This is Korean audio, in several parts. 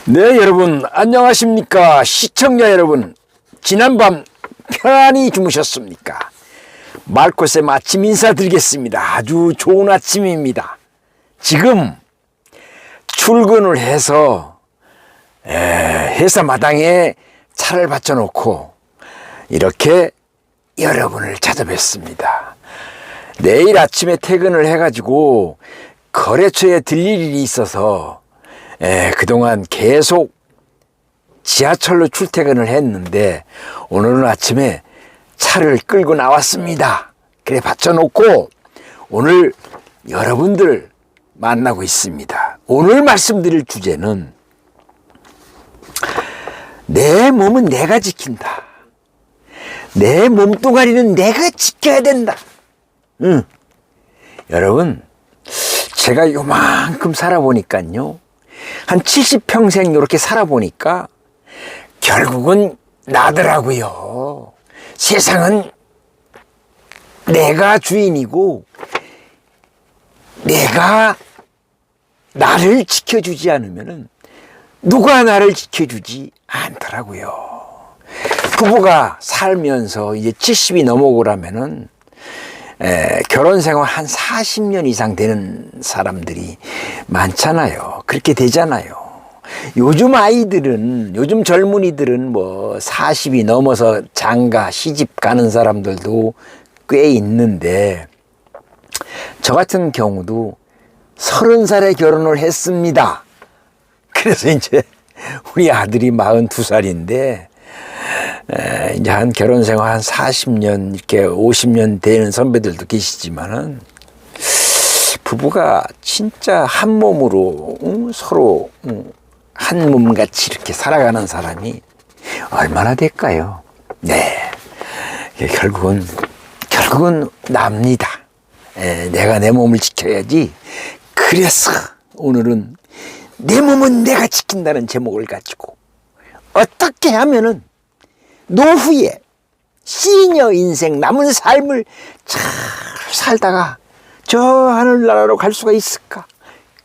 네, 여러분 안녕하십니까? 시청자 여러분, 지난밤 편안히 주무셨습니까? 말코쌤 아침 인사드리겠습니다. 아주 좋은 아침입니다. 지금 출근을 해서 회사 마당에 차를 받쳐놓고 이렇게 여러분을 찾아뵙습니다. 내일 아침에 퇴근을 해가지고 거래처에 들릴 일이 있어서 그동안 계속 지하철로 출퇴근을 했는데 오늘은 아침에 차를 끌고 나왔습니다. 그래 받쳐놓고 오늘 여러분들 만나고 있습니다. 오늘 말씀드릴 주제는 내 몸은 내가 지킨다. 내 몸뚱아리는 내가 지켜야 된다. 여러분, 제가 요만큼 살아보니까요, 한 70평생 이렇게 살아보니까 결국은 나더라고요. 세상은 내가 주인이고 내가 나를 지켜주지 않으면 누가 나를 지켜주지 않더라고요. 부부가 살면서 이제 70이 넘어오라면은 결혼 생활 한 40년 이상 되는 사람들이 많잖아요. 그렇게 되잖아요. 요즘 아이들은, 요즘 젊은이들은 뭐 40이 넘어서 장가, 시집 가는 사람들도 꽤 있는데, 저 같은 경우도 30살에 결혼을 했습니다. 그래서 이제 우리 아들이 42살인데, 이제 한 결혼 생활 한 40년, 이렇게 50년 되는 선배들도 계시지만은, 부부가 진짜 한 몸으로, 서로, 한 몸같이 이렇게 살아가는 사람이 얼마나 될까요? 네. 결국은 납니다. 내가 내 몸을 지켜야지. 그래서 오늘은 내 몸은 내가 지킨다는 제목을 가지고 어떻게 하면은 노후에 시니어 인생 남은 삶을 잘 살다가 저 하늘나라로 갈 수가 있을까?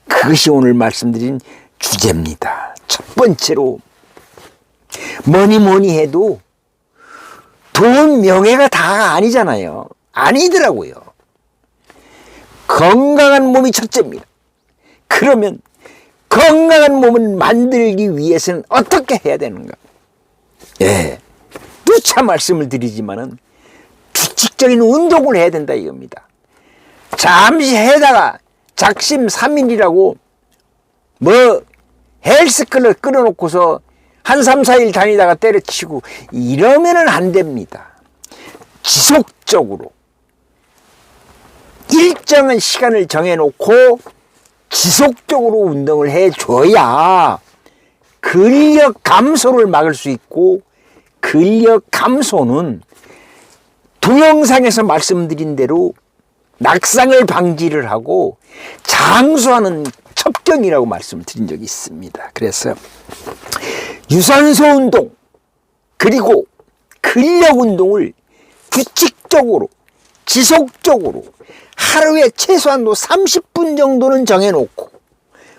그것이 오늘 말씀드린 주제입니다. 첫 번째로, 뭐니 해도 돈, 명예가 다가 아니잖아요. 아니더라고요. 건강한 몸이 첫째입니다. 그러면 건강한 몸을 만들기 위해서는 어떻게 해야 되는가? 누차 말씀을 드리지만은 규칙적인 운동을 해야 된다 이겁니다. 잠시 해다가 작심 삼일이라고 뭐 헬스클럽 끊어놓고서 한 3, 4일 다니다가 때려치고 이러면은 안 됩니다. 지속적으로 일정한 시간을 정해놓고 지속적으로 운동을 해줘야 근력 감소를 막을 수 있고, 근력 감소는 동영상에서 말씀드린 대로 낙상을 방지를 하고 장수하는 첩경이라고 말씀을 드린 적이 있습니다. 그래서 유산소 운동 그리고 근력 운동을 규칙적으로 지속적으로 하루에 최소한도 30분 정도는 정해놓고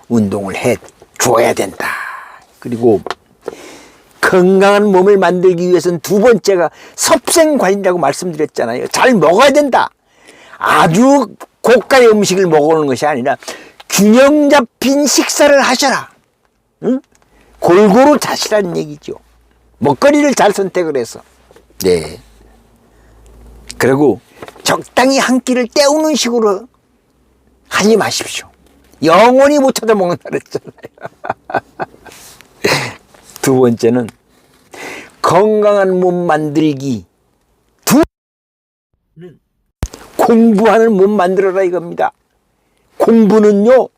운동을 해줘야 된다. 그리고 건강한 몸을 만들기 위해서는 두 번째가 섭생관리라고 말씀드렸잖아요. 잘 먹어야 된다. 아주 고가의 음식을 먹어오는 것이 아니라 균형 잡힌 식사를 하셔라. 응? 골고루 자시라는 얘기죠. 먹거리를 잘 선택을 해서. 네. 그리고 적당히 한 끼를 때우는 식으로 하지 마십시오. 영원히 못 찾아 먹는다 그랬잖아요. 두 번째는 건강한 몸 만들기. 공부하는 몸 만들어라 이겁니다. 공부는요,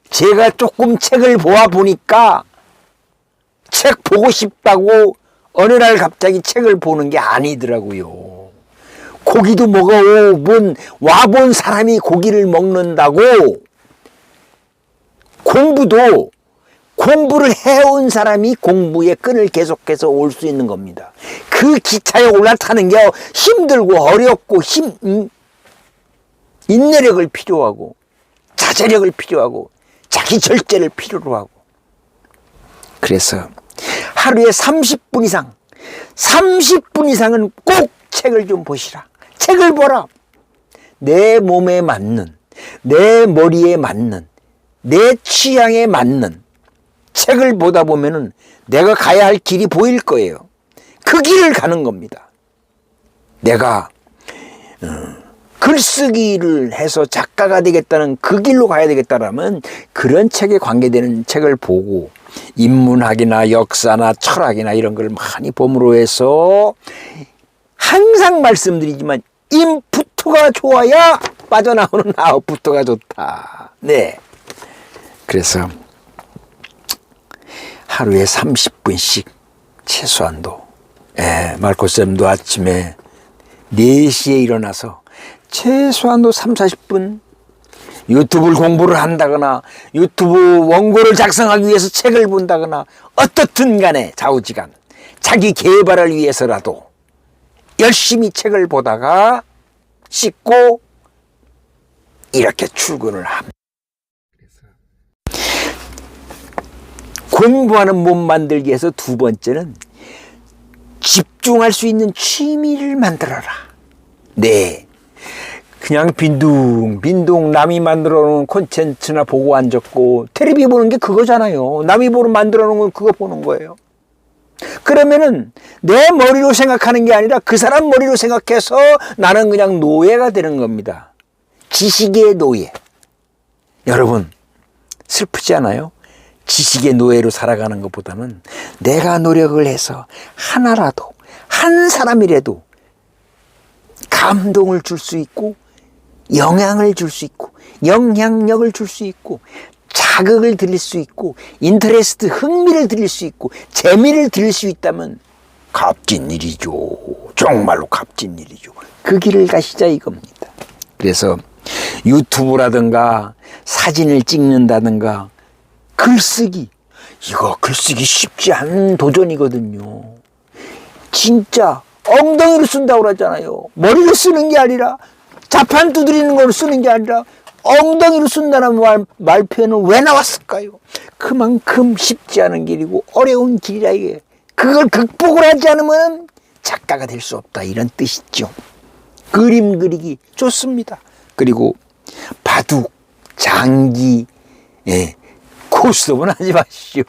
제가 조금 책을 보니까 책 보고 싶다고 어느 날 갑자기 책을 보는 게 아니더라고요. 고기도 와본 사람이 고기를 먹는다고 공부를 해온 사람이 공부의 끈을 계속해서 올 수 있는 겁니다. 그 기차에 올라타는 게 힘들고 어렵고 인내력을 필요하고 자제력을 필요하고 자기 절제를 필요로 하고 그래서 하루에 30분 이상, 30분 이상은 꼭 책을 좀 보시라. 책을 보라. 내 몸에 맞는, 내 머리에 맞는, 내 취향에 맞는 책을 보다 보면은 내가 가야 할 길이 보일 거예요. 그 길을 가는 겁니다. 내가 글쓰기를 해서 작가가 되겠다는 그 길로 가야 되겠다라면 그런 책에 관계되는 책을 보고 인문학이나 역사나 철학이나 이런 걸 많이 봄으로 해서 항상 말씀드리지만 인풋가 좋아야 빠져나오는 아웃풋가 좋다. 네. 그래서 하루에 30분씩 최소한도, 말코쌤도 아침에 4시에 일어나서 최소한도 3, 40분 유튜브를 공부를 한다거나 유튜브 원고를 작성하기 위해서 책을 본다거나 어떻든 간에 좌우지간 자기 개발을 위해서라도 열심히 책을 보다가 씻고 이렇게 출근을 합니다. 공부하는 몸 만들기 위해서 두 번째는 집중할 수 있는 취미를 만들어라. 네. 그냥 빈둥빈둥 남이 만들어 놓은 콘텐츠나 보고 앉았고 텔레비 보는 게 그거잖아요. 남이 만들어 놓은 건 그거 보는 거예요. 그러면은 내 머리로 생각하는 게 아니라 그 사람 머리로 생각해서 나는 그냥 노예가 되는 겁니다. 지식의 노예. 여러분 슬프지 않아요? 지식의 노예로 살아가는 것보다는 내가 노력을 해서 하나라도 한 사람이라도 감동을 줄 수 있고 영향을 줄 수 있고 영향력을 줄 수 있고 자극을 드릴 수 있고 인터레스트 흥미를 드릴 수 있고 재미를 드릴 수 있다면 값진 일이죠. 정말로 값진 일이죠. 그 길을 가시자 이겁니다. 그래서 유튜브라든가 사진을 찍는다든가 글쓰기, 이거 글쓰기 쉽지 않은 도전이거든요. 진짜 엉덩이로 쓴다고 그러잖아요. 머리로 쓰는 게 아니라 자판 두드리는 걸로 쓰는 게 아니라 엉덩이로 쓴다는 말 표현은 왜 나왔을까요? 그만큼 쉽지 않은 길이고 어려운 길이라 이게. 그걸 극복을 하지 않으면 작가가 될 수 없다 이런 뜻이죠. 그림 그리기 좋습니다. 그리고 바둑, 장기, 고스톱은 하지 마시오.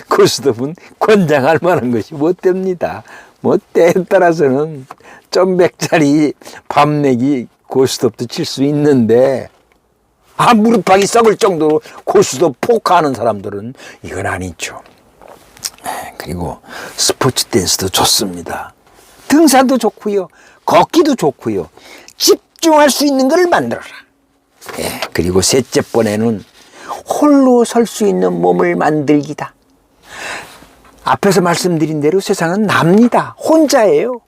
고스톱은 권장할 만한 것이 못 됩니다. 뭐 때에 따라서는 점백짜리 밤내기 고스톱도 칠 수 있는데 무릎팍이 썩을 정도로 고스톱 포크하는 사람들은 이건 아니죠. 그리고 스포츠 댄스도 좋습니다. 등산도 좋고요. 걷기도 좋고요. 집중할 수 있는 걸 만들어라. 그리고 셋째 번에는 홀로 설 수 있는 몸을 만들기다. 앞에서 말씀드린 대로 세상은 납니다. 혼자예요.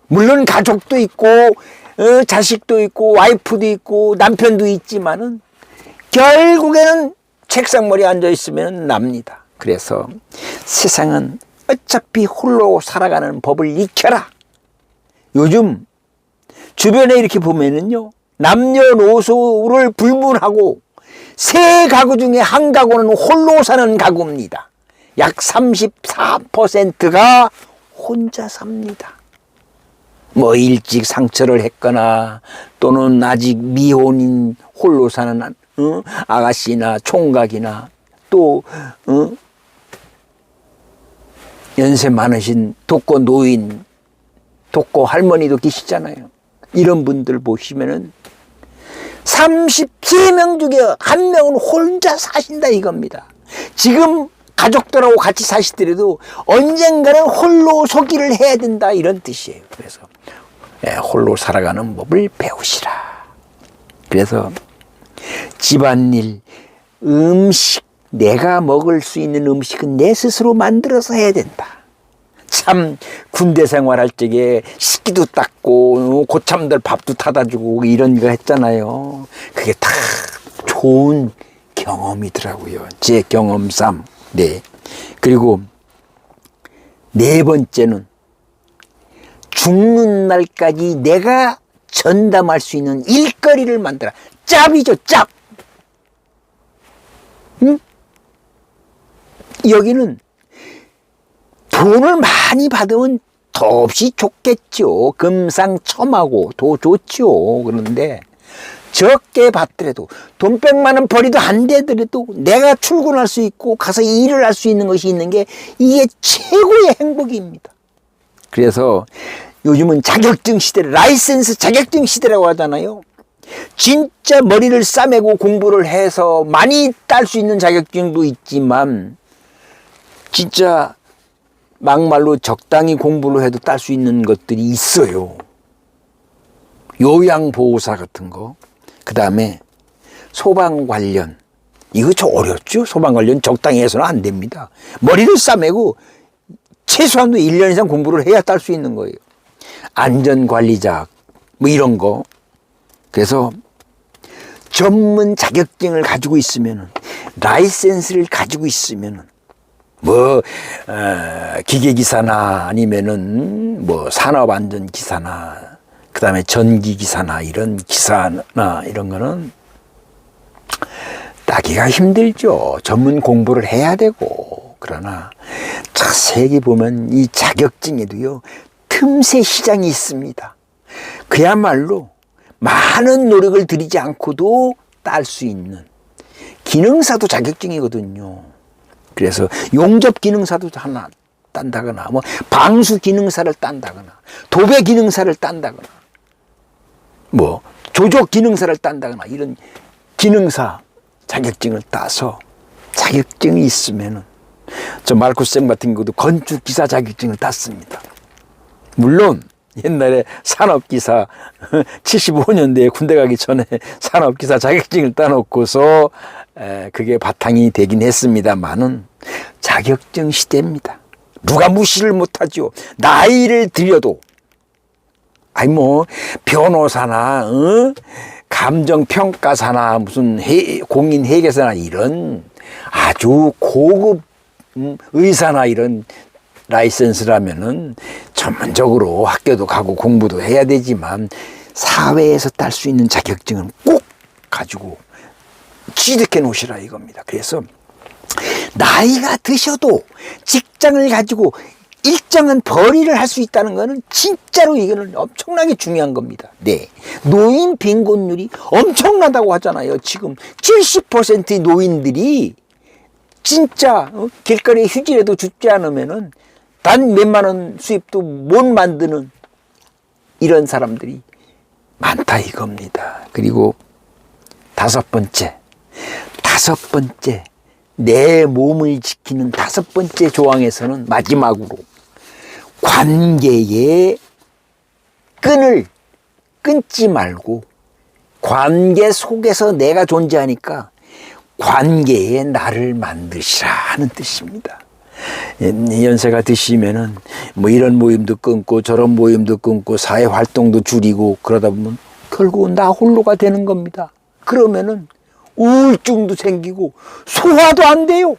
물론 가족도 있고 자식도 있고 와이프도 있고 남편도 있지만은 결국에는 책상머리에 앉아있으면 납니다. 그래서 세상은 어차피 홀로 살아가는 법을 익혀라. 요즘 주변에 이렇게 보면은요, 남녀노소를 불문하고 세 가구 중에 한 가구는 홀로 사는 가구입니다. 약 34%가 혼자 삽니다. 뭐 일찍 상처를 했거나 또는 아직 미혼인 홀로 사는 아가씨나 총각이나 또 연세 많으신 독거 노인, 독거 할머니도 계시잖아요. 이런 분들 보시면은 33명 중에 한 명은 혼자 사신다 이겁니다. 지금 가족들하고 같이 사시더라도 언젠가는 홀로 소기를 해야 된다 이런 뜻이에요. 그래서 홀로 살아가는 법을 배우시라. 그래서 집안일, 음식, 내가 먹을 수 있는 음식은 내 스스로 만들어서 해야 된다. 참 군대 생활할 적에 식기도 닦고 고참들 밥도 타다 주고 이런 거 했잖아요. 그게 다 좋은 경험이더라고요. 제 경험상. 네. 그리고 네 번째는 죽는 날까지 내가 전담할 수 있는 일거리를 만들어. 짭이죠, 짭. 응? 여기는 돈을 많이 받으면 더없이 좋겠죠. 금상첨화고 더 좋죠. 그런데 적게 받더라도 돈 100만 원 벌이도 안 되더라도 내가 출근할 수 있고 가서 일을 할 수 있는 것이 있는 게 이게 최고의 행복입니다. 그래서 요즘은 자격증 시대, 라이센스 자격증 시대라고 하잖아요. 진짜 머리를 싸매고 공부를 해서 많이 딸 수 있는 자격증도 있지만 진짜 막말로 적당히 공부를 해도 딸 수 있는 것들이 있어요. 요양보호사 같은 거, 그 다음에 소방 관련, 이거 좀 어렵죠? 소방 관련 적당히 해서는 안 됩니다. 머리를 싸매고 최소한도 1년 이상 공부를 해야 딸 수 있는 거예요. 안전관리자, 뭐 이런 거. 그래서 전문 자격증을 가지고 있으면은, 라이센스를 가지고 있으면은, 기계기사나 아니면은 산업안전기사나 그 다음에 전기기사나 이런 기사나 이런 거는 따기가 힘들죠. 전문 공부를 해야 되고. 그러나 자세히 보면 이 자격증에도요, 틈새 시장이 있습니다. 그야말로 많은 노력을 들이지 않고도 딸 수 있는, 기능사도 자격증이거든요. 그래서 용접 기능사도 하나 딴다거나, 방수 기능사를 딴다거나, 도배 기능사를 딴다거나, 조족 기능사를 딴다거나, 이런 기능사 자격증을 따서 자격증이 있으면은, 저 마르코스쌤 같은 경우도 건축기사 자격증을 땄습니다. 물론 옛날에 산업기사 75년대에 군대 가기 전에 산업기사 자격증을 따놓고서 그게 바탕이 되긴 했습니다만은 자격증 시대입니다. 누가 무시를 못하죠. 나이를 들여도 변호사나 감정평가사나 무슨 공인회계사나 이런 아주 고급 의사나 이런 라이센스라면은 전문적으로 학교도 가고 공부도 해야 되지만 사회에서 딸 수 있는 자격증은 꼭 가지고 취득해 놓으시라 이겁니다. 그래서 나이가 드셔도 직장을 가지고 일정한 벌이를 할 수 있다는 것은 진짜로 이거는 엄청나게 중요한 겁니다. 네. 노인 빈곤율이 엄청나다고 하잖아요. 지금 70%의 노인들이 진짜 길거리에 휴지라도 줍지 않으면은 단 몇만 원 수입도 못 만드는 이런 사람들이 많다 이겁니다. 그리고 다섯 번째, 내 몸을 지키는 5번째 조항에서는 마지막으로 관계의 끈을 끊지 말고 관계 속에서 내가 존재하니까 관계에 나를 만드시라 하는 뜻입니다. 연세가 드시면은 이런 모임도 끊고 저런 모임도 끊고 사회 활동도 줄이고 그러다 보면 결국은 나 홀로가 되는 겁니다. 그러면은 우울증도 생기고 소화도 안 돼요.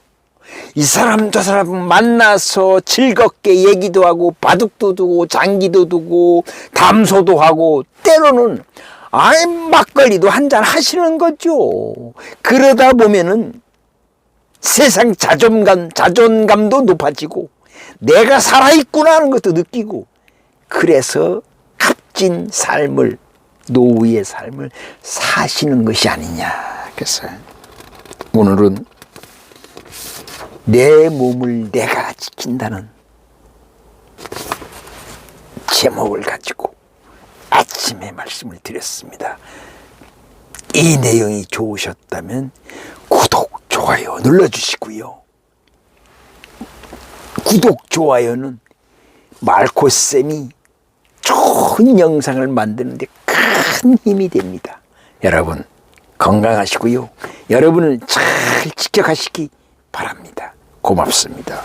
이 사람 저 사람 만나서 즐겁게 얘기도 하고 바둑도 두고 장기도 두고 담소도 하고 때로는 막걸리도 한잔 하시는 거죠. 그러다 보면은 세상 자존감도 높아지고 내가 살아있구나 하는 것도 느끼고, 그래서 값진 삶을, 노후의 삶을 사시는 것이 아니냐. 그래서 오늘은 내 몸을 내가 지킨다는 제목을 가지고 아침에 말씀을 드렸습니다. 이 내용이 좋으셨다면 구독, 좋아요 눌러주시고요. 구독, 좋아요는 마르코쌤이 좋은 영상을 만드는데 큰 힘이 됩니다. 여러분 건강하시고요. 여러분을 잘 지켜가시기 바랍니다. 고맙습니다.